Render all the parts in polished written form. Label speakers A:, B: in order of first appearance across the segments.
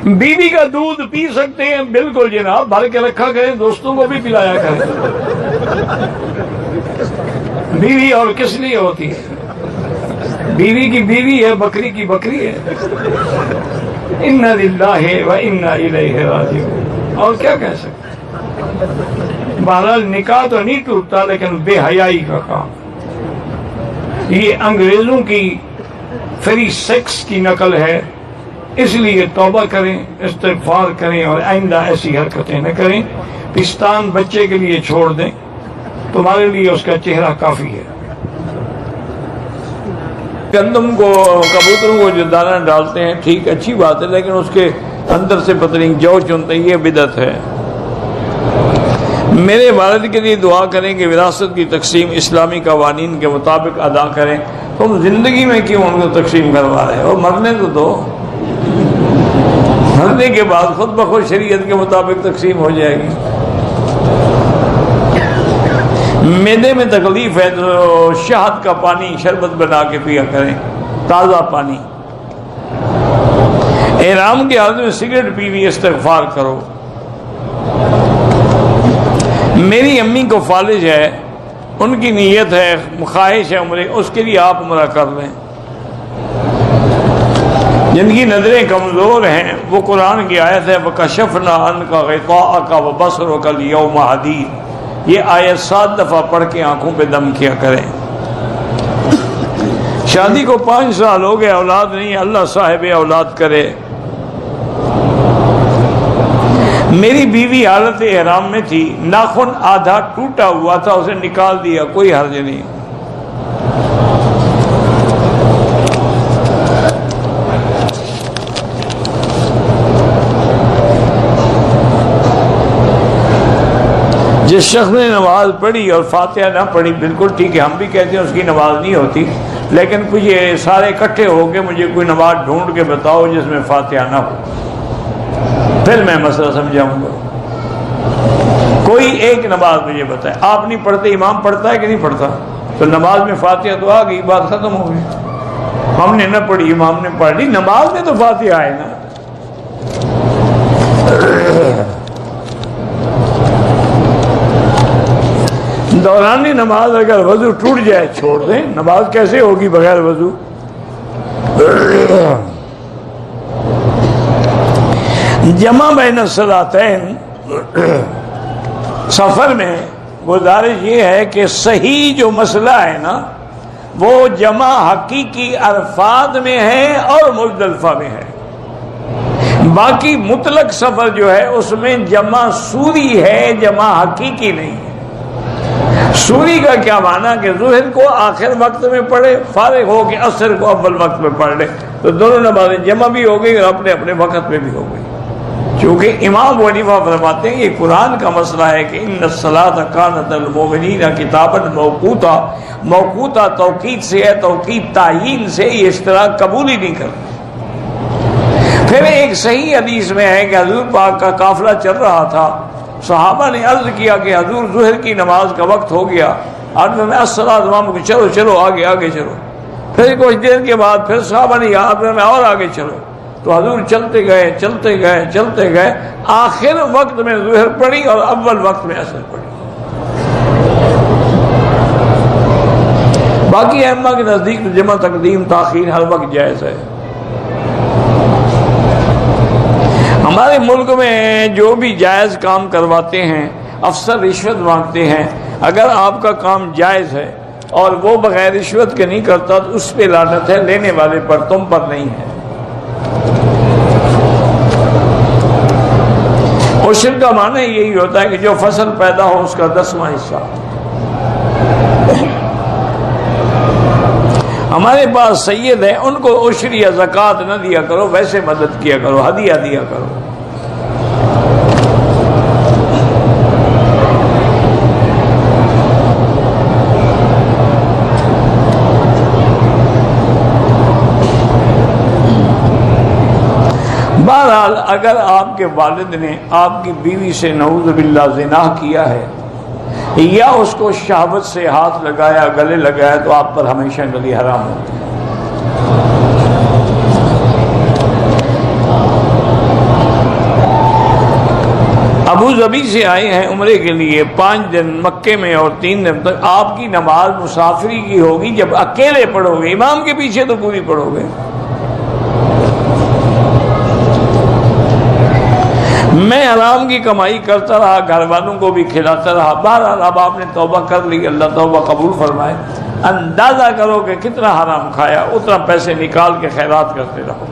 A: بیوی کا دودھ پی سکتے ہیں بالکل جناب، بھر کے رکھا کریں، دوستوں کو بھی پلایا کریں۔ بیوی اور کس لیے ہوتی ہے؟ بیوی کی بیوی ہے، بکری کی بکری ہے۔ انا للہ و انا الیہ راجعون، اور کیا کہہ سکتے؟ بہرحال نکاح تو نہیں ٹوٹتا، لیکن بے حیائی کا کام، یہ انگریزوں کی فری سیکس کی نقل ہے، اس لیے توبہ کریں، استغفار کریں اور آئندہ ایسی حرکتیں نہ کریں۔ پستان بچے کے لیے چھوڑ دیں، تمہارے لیے اس کا چہرہ کافی ہے۔ گندم کو کبوتروں کو جو دانہ ڈالتے ہیں ٹھیک اچھی بات ہے، لیکن اس کے اندر سے پتہ نہیں جو چنتے، یہ بدعت ہے۔ میرے والد کے لیے دعا کریں کہ وراثت کی تقسیم اسلامی قوانین کے مطابق ادا کریں۔ تم زندگی میں کیوں ان کو تقسیم کروا رہے ہو؟ مرنے تو دو، مرنے کے بعد خود بخود شریعت کے مطابق تقسیم ہو جائے گی۔ معدے میں تکلیف ہے تو شہد کا پانی شربت بنا کے پیا کریں، تازہ پانی۔ احرام کی حالت میں سگریٹ پیوی استغفار کرو۔ میری امی کو فالج ہے، ان کی نیت ہے، خواہش ہے عمرے، اس کے لیے آپ عمرہ کر لیں۔ جن کی نظریں کمزور ہیں، وہ قرآن کی آیت ہے وَكَشَفْنَا عَنْكَ غِطَاءَكَ وَبَصَرُكَ الْيَوْمَ حَدِيدٌ، یہ آیت 7 دفعہ پڑھ کے آنکھوں پہ دم کیا کریں۔ شادی کو 5 سال ہو گئے، اولاد نہیں، اللہ صاحب اولاد کرے۔ میری بیوی حالت احرام میں تھی، ناخن آدھا ٹوٹا ہوا تھا، اسے نکال دیا، کوئی حرج نہیں۔ جس شخص نے نماز پڑھی اور فاتحہ نہ پڑھی، بالکل ٹھیک ہے، ہم بھی کہتے ہیں اس کی نماز نہیں ہوتی، لیکن کچھ یہ سارے اکٹھے ہو کے مجھے کوئی نماز ڈھونڈ کے بتاؤ جس میں فاتحہ نہ ہو، پھر میں مسئلہ سمجھاؤں گا۔ کوئی ایک نماز مجھے بتائے، آپ نہیں پڑھتے، امام پڑھتا ہے کہ نہیں پڑھتا؟ تو نماز میں فاتحہ تو آ گئی، بات ختم ہو گئی۔ ہم نے نہ پڑھی، امام نے پڑھ لی، نماز میں تو فاتحہ ہے نا۔ دوران نماز اگر وضو ٹوٹ جائے چھوڑ دیں، نماز کیسے ہوگی بغیر وضو؟ جمع بین الصلاتین سفر میں گزارش یہ ہے کہ صحیح جو مسئلہ ہے نا، وہ جمع حقیقی عرفات میں ہے اور مزدلفہ میں ہے۔ باقی مطلق سفر جو ہے اس میں جمع سوری ہے، جمع حقیقی نہیں ہے۔ سوری کا کیا معنی کہ ظہر کو آخر وقت میں پڑھے، فارغ ہو کے عصر کو اول وقت میں پڑھ لے، تو دونوں نمازیں جمع بھی ہو گئی اور اپنے اپنے وقت میں بھی ہو گئی۔ چونکہ امام ابو حنیفہ فرماتے ہیں یہ قرآن کا مسئلہ ہے کہ ان الصلاۃ کانت المؤمنین کتابا موقوتا، موقوتا توقید سے ہے، توقید تعیین سے، یہ اشتراک قبول ہی نہیں کرتے۔ پھر ایک صحیح حدیث میں ہے کہ حضور پاک کا قافلہ چل رہا تھا، صحابہ نے عرض کیا کہ حضور ظہر کی نماز کا وقت ہو گیا، آپ نے الصلاۃ امام کو چلو چلو آگے آگے چلو۔ پھر کچھ دیر کے بعد پھر صحابہ نے کہا آپ نے اور آگے چلو، تو حضور چلتے گئے چلتے گئے چلتے گئے، آخر وقت میں ظہر پڑھی اور اول وقت میں عصر پڑھی۔ باقی ائمہ کے نزدیک جمع تقدیم تاخیر ہر وقت جائز ہے۔ ہمارے ملک میں جو بھی جائز کام کرواتے ہیں، افسر رشوت مانگتے ہیں، اگر آپ کا کام جائز ہے اور وہ بغیر رشوت کے نہیں کرتا تو اس پہ لعنت ہے، لینے والے پر، تم پر نہیں ہے۔ عشر کا معنی یہی ہوتا ہے کہ جو فصل پیدا ہو اس کا 10واں حصہ۔ ہمارے پاس سید ہیں، ان کو عشر یا زکوٰۃ نہ دیا کرو، ویسے مدد کیا کرو، ہدیہ دیا کرو۔ بہرحال اگر آپ کے والد نے آپ کی بیوی سے نعوذ باللہ زنا کیا ہے یا اس کو شہوت سے ہاتھ لگایا، گلے لگایا، تو آپ پر ہمیشہ گلی حرام ہوتی ہے۔ ابو ظبی سے آئے ہیں عمرے کے لیے، 5 دن مکے میں اور 3 دن تک آپ کی نماز مسافری کی ہوگی جب اکیلے پڑھو گے، امام کے پیچھے تو پوری پڑھو گے۔ میں حرام کی کمائی کرتا رہا، گھر والوں کو بھی کھلاتا رہا، بہرحال اب آپ نے توبہ کر لی، اللہ توبہ قبول فرمائے۔ اندازہ کرو کہ کتنا حرام کھایا، اتنا پیسے نکال کے خیرات کرتے رہو،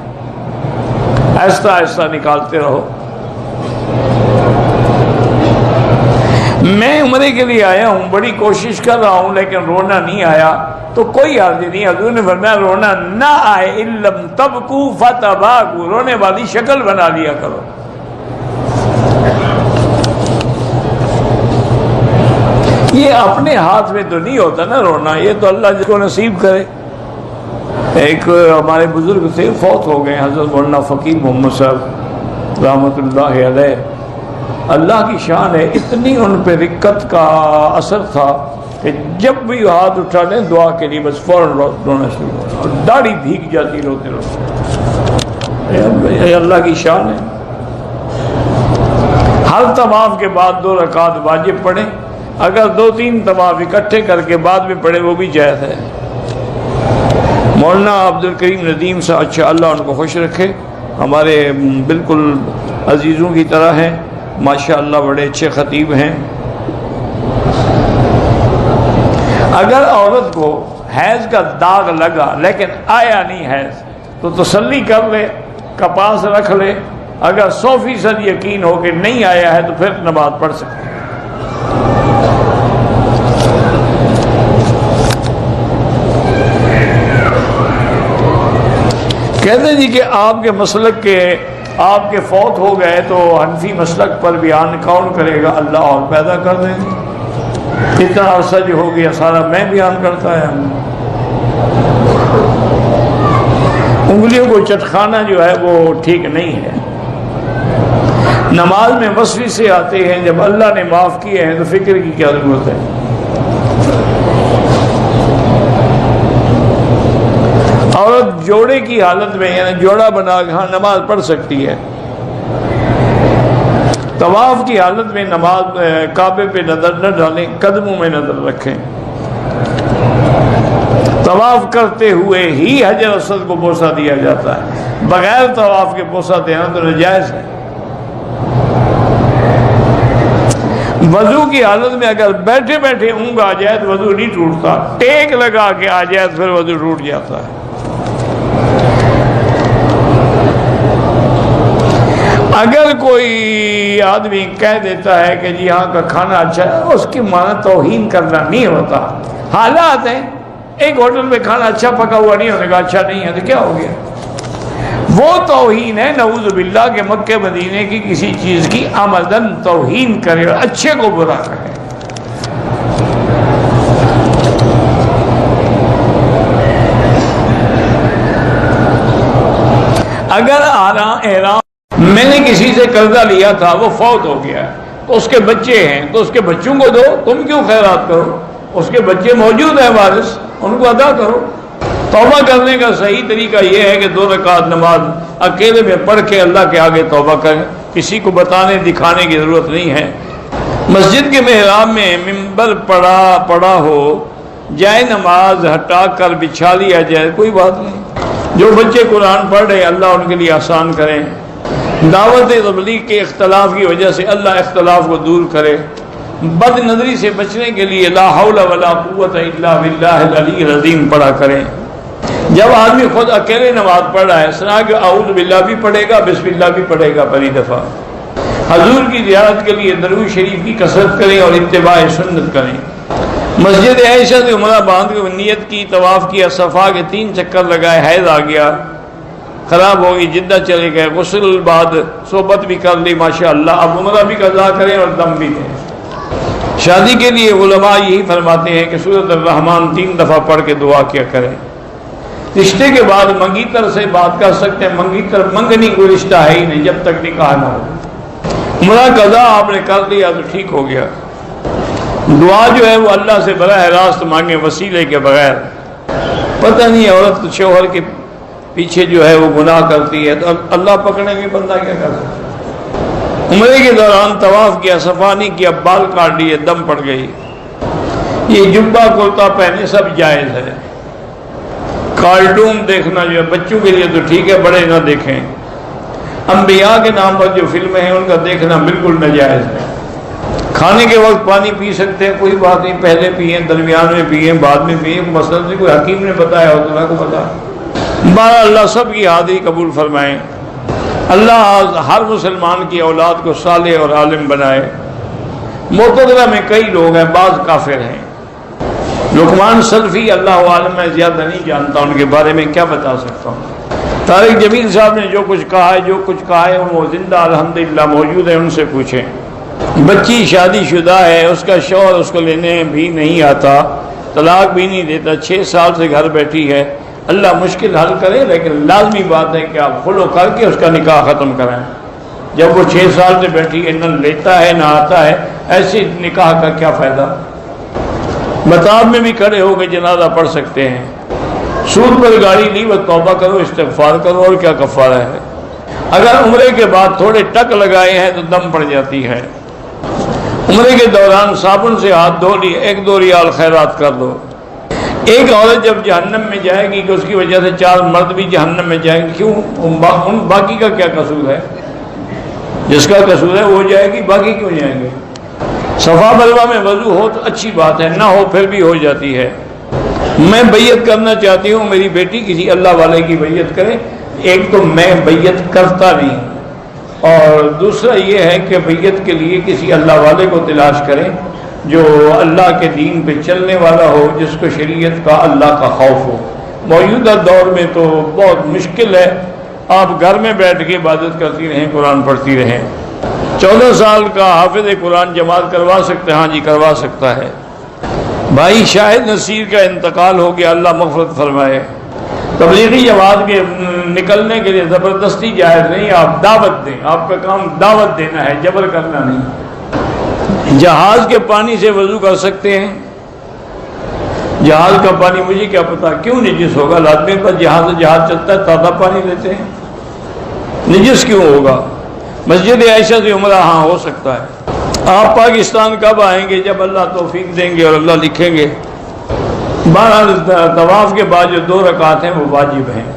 A: آہستہ آہستہ نکالتے رہو۔ میں عمرے کے لیے آیا ہوں، بڑی کوشش کر رہا ہوں لیکن رونا نہیں آیا، تو کوئی حرج نہیں، حضور نے فرمایا رونا نہ آئے اِلَّمْ تَبْكُوا فَتَبَاكُوا، رونے والی شکل بنا لیا کرو۔ یہ اپنے ہاتھ میں تو نہیں ہوتا نا رونا، یہ تو اللہ جس کو نصیب کرے۔ ایک ہمارے بزرگ تھے، فوت ہو گئے، حضرت مولانا فقیر محمد صاحب رحمۃ اللہ علیہ۔ اللہ کی شان ہے، اتنی ان پہ رقت کا اثر تھا کہ جب بھی ہاتھ اٹھا لیں دعا کے لیے بس فوراً رونا شروع ہو، اور داڑھی بھیگ جاتی روتے روتے۔ یہ اللہ کی شان ہے۔ ہر طواف کے بعد 2 رکعت واجب پڑھیں، اگر 2-3 طواف اکٹھے کر کے بعد میں پڑھے وہ بھی جائز ہے۔ مولانا عبد الکریم ندیم صاحب، اچھا اللہ ان کو خوش رکھے، ہمارے بالکل عزیزوں کی طرح ہیں، ماشاءاللہ بڑے اچھے خطیب ہیں۔ اگر عورت کو حیض کا داغ لگا لیکن آیا نہیں حیض تو تسلی کر لے، کپاس رکھ لے، اگر 100% یقین ہو کہ نہیں آیا ہے تو پھر نماز پڑھ سکتے۔ کہتے جی کہ آپ کے مسلک کے آپ کے فوت ہو گئے تو حنفی مسلک پر بیان کون کرے گا؟ اللہ اور پیدا کر دیں گے، اتنا عرصہ جو ہو گیا سارا میں بیان کرتا ہے۔ انگلیوں کو چٹکانا جو ہے وہ ٹھیک نہیں ہے۔ نماز میں وسوسے سے آتے ہیں، جب اللہ نے معاف کیے ہیں تو فکر کی کیا ضرورت ہے؟ عورت جوڑے کی حالت میں یعنی جوڑا بنا کے نماز پڑھ سکتی ہے۔ طواف کی حالت میں نماز کعبے پہ نظر نہ ڈالیں، قدموں میں نظر رکھیں۔ طواف کرتے ہوئے ہی حجر اسود کو بوسہ دیا جاتا ہے، بغیر طواف کے بوسہ دینا تو ناجائز ہے۔ وضو کی حالت میں اگر بیٹھے بیٹھے اونگ آ جائے تو وضو نہیں ٹوٹتا، ٹیک لگا کے آ جائے تو پھر وضو ٹوٹ جاتا ہے۔ اگر کوئی آدمی کہہ دیتا ہے کہ جی یہاں کا کھانا اچھا ہے، اس کی معنی توہین کرنا نہیں ہوتا، حالات ہیں، ایک ہوٹل میں کھانا اچھا پکا ہوا نہیں ہونے کا، اچھا نہیں ہے تو کیا ہو گیا؟ وہ توہین ہے نعوذ باللہ کہ مکہ مدینے کی کسی چیز کی عمدن توہین کرے اور اچھے کو برا کہے۔ اگر احرام میں نے کسی سے قرضہ لیا تھا، وہ فوت ہو گیا ہے تو اس کے بچے ہیں تو اس کے بچوں کو دو، تم کیوں خیرات کرو؟ اس کے بچے موجود ہیں وارث، ان کو ادا کرو۔ توبہ کرنے کا صحیح طریقہ یہ ہے کہ 2 رکعت نماز اکیلے میں پڑھ کے اللہ کے آگے توبہ کریں، کسی کو بتانے دکھانے کی ضرورت نہیں ہے۔ مسجد کے محراب میں منبر پڑا ہو، جائے نماز ہٹا کر بچھا لیا جائے، کوئی بات نہیں۔ جو بچے قرآن پڑھ رہے اللہ ان کے لیے آسان کریں۔ دعوت تبلیغ کے اختلاف کی وجہ سے اللہ اختلاف کو دور کرے۔ بد نظری سے بچنے کے لیے لا حول ولا قوت الا باللہ العلی العظیم پڑھا کریں۔ جب آدمی خود اکیلے نماز پڑھ رہا ہے، سنا کہ اعوذ باللہ بھی پڑھے گا، بسم اللہ بھی پڑھے گا پہلی دفعہ۔ حضور کی زیارت کے لیے درود شریف کی کثرت کریں اور اتباع سنت کریں۔ مسجد عائشہ سے عمرہ باندھ کے نیت کی، طواف کیا، صفا کے 3 چکر لگائے، حیض آ گیا، خراب ہو گئی، جدہ چلے گئے، غسل بعد صحبت بھی کر لی ماشاءاللہ، اب عمرہ بھی قضا کریں اور دم بھی دیں۔ شادی کے لیے علماء یہی فرماتے ہیں کہ سورۃ الرحمن 3 دفعہ پڑھ کے دعا کیا کریں۔ رشتے کے بعد منگیتر سے بات کر سکتے ہیں، منگیتر منگنی کوئی رشتہ ہے ہی نہیں جب تک نکاح نہ ہو۔ عمرہ قضا آپ نے کر لیا تو ٹھیک ہو گیا۔ دعا جو ہے وہ اللہ سے براہ راست مانگے وسیلے کے بغیر۔ پتہ نہیں عورت شوہر کے پیچھے جو ہے وہ گناہ کرتی ہے تو اللہ پکڑیں گے، بندہ کیا کر سکتا ہے؟ عمرے کے دوران طواف کیا، صفا نہیں کیا، بال کاٹ لیے، دم پڑ گئی، یہ جبہ کرتا پہنے سب جائز ہے۔ کارٹون دیکھنا جو ہے بچوں کے لیے تو ٹھیک ہے، بڑے نہ دیکھیں۔ انبیاء کے نام پر جو فلمیں ہیں ان کا دیکھنا بالکل ناجائز ہے۔ کھانے کے وقت پانی پی سکتے ہیں، کوئی بات نہیں، پہلے پئیں، درمیان میں پئیں، بعد میں پئیں، مثلا سے کوئی حکیم نے بتایا ہو تو اللہ کو پتا۔ بارہ اللہ سب کی حاضری قبول فرمائیں، اللہ ہر مسلمان کی اولاد کو صالح اور عالم بنائے۔ معتزلہ میں کئی لوگ ہیں، بعض کافر ہیں۔ لقمان سلفی اللہ عالم میں زیادہ نہیں جانتا، ان کے بارے میں کیا بتا سکتا ہوں۔ طارق جمیل صاحب نے جو کچھ کہا ہے وہ زندہ الحمدللہ موجود ہے، ان سے پوچھیں۔ بچی شادی شدہ ہے، اس کا شوہر اس کو لینے بھی نہیں آتا، طلاق بھی نہیں دیتا، 6 سال سے گھر بیٹھی ہے، اللہ مشکل حل کرے، لیکن لازمی بات ہے کہ آپ خلو کر کے اس کا نکاح ختم کرائیں۔ جب وہ 6 سال سے بیٹھی ہے، نہ لیتا ہے نہ آتا ہے، ایسی نکاح کا کیا فائدہ؟ مطاب میں بھی کھڑے ہو کے جنازہ پڑھ سکتے ہیں۔ سود پر گاڑی لی، وہ توبہ کرو، استغفار کرو، اور کیا کفارہ ہے۔ اگر عمرے کے بعد تھوڑے ٹک لگائے ہیں تو دم پڑ جاتی ہے۔ عمرے کے دوران صابن سے ہاتھ دھو لیے، 1-2 ریال خیرات کر دو۔ ایک عورت جب جہنم میں جائے گی کہ اس کی وجہ سے 4 مرد بھی جہنم میں جائیں گے، کیوں؟ ان باقی کا کیا قصور ہے؟ جس کا قصور ہے وہ جائے گی، باقی کیوں جائیں گے؟ صفا مروا میں وضو ہو تو اچھی بات ہے، نہ ہو پھر بھی ہو جاتی ہے۔ میں بیعت کرنا چاہتی ہوں، میری بیٹی کسی اللہ والے کی بیعت کرے۔ ایک تو میں بیعت کرتا نہیں، اور دوسرا یہ ہے کہ بیعت کے لیے کسی اللہ والے کو تلاش کریں جو اللہ کے دین پہ چلنے والا ہو، جس کو شریعت کا اللہ کا خوف ہو۔ موجودہ دور میں تو بہت مشکل ہے، آپ گھر میں بیٹھ کے عبادت کرتی رہیں، قرآن پڑھتی رہیں۔ 14 سال کا حافظ قرآن جماعت کروا سکتے ہیں؟ ہاں جی کروا سکتا ہے۔ بھائی شاہد نصیر کا انتقال ہو گیا، اللہ مغفرت فرمائے۔ تبلیغی جماعت کے نکلنے کے لیے زبردستی جائز نہیں، آپ دعوت دیں، آپ کا کام دعوت دینا ہے، جبر کرنا نہیں۔ جہاز کے پانی سے وضو کر سکتے ہیں؟ جہاز کا پانی مجھے کیا پتا کیوں نجس ہوگا، لازمی پر جہاز چلتا ہے، تازہ پانی لیتے ہیں، نجس کیوں ہوگا؟ مسجد عائشہ سے عمرہ ہاں ہو سکتا ہے۔ آپ پاکستان کب آئیں گے؟ جب اللہ توفیق دیں گے اور اللہ لکھیں گے۔ بہرحال طواف کے بعد جو 2 رکعت ہیں وہ واجب ہیں۔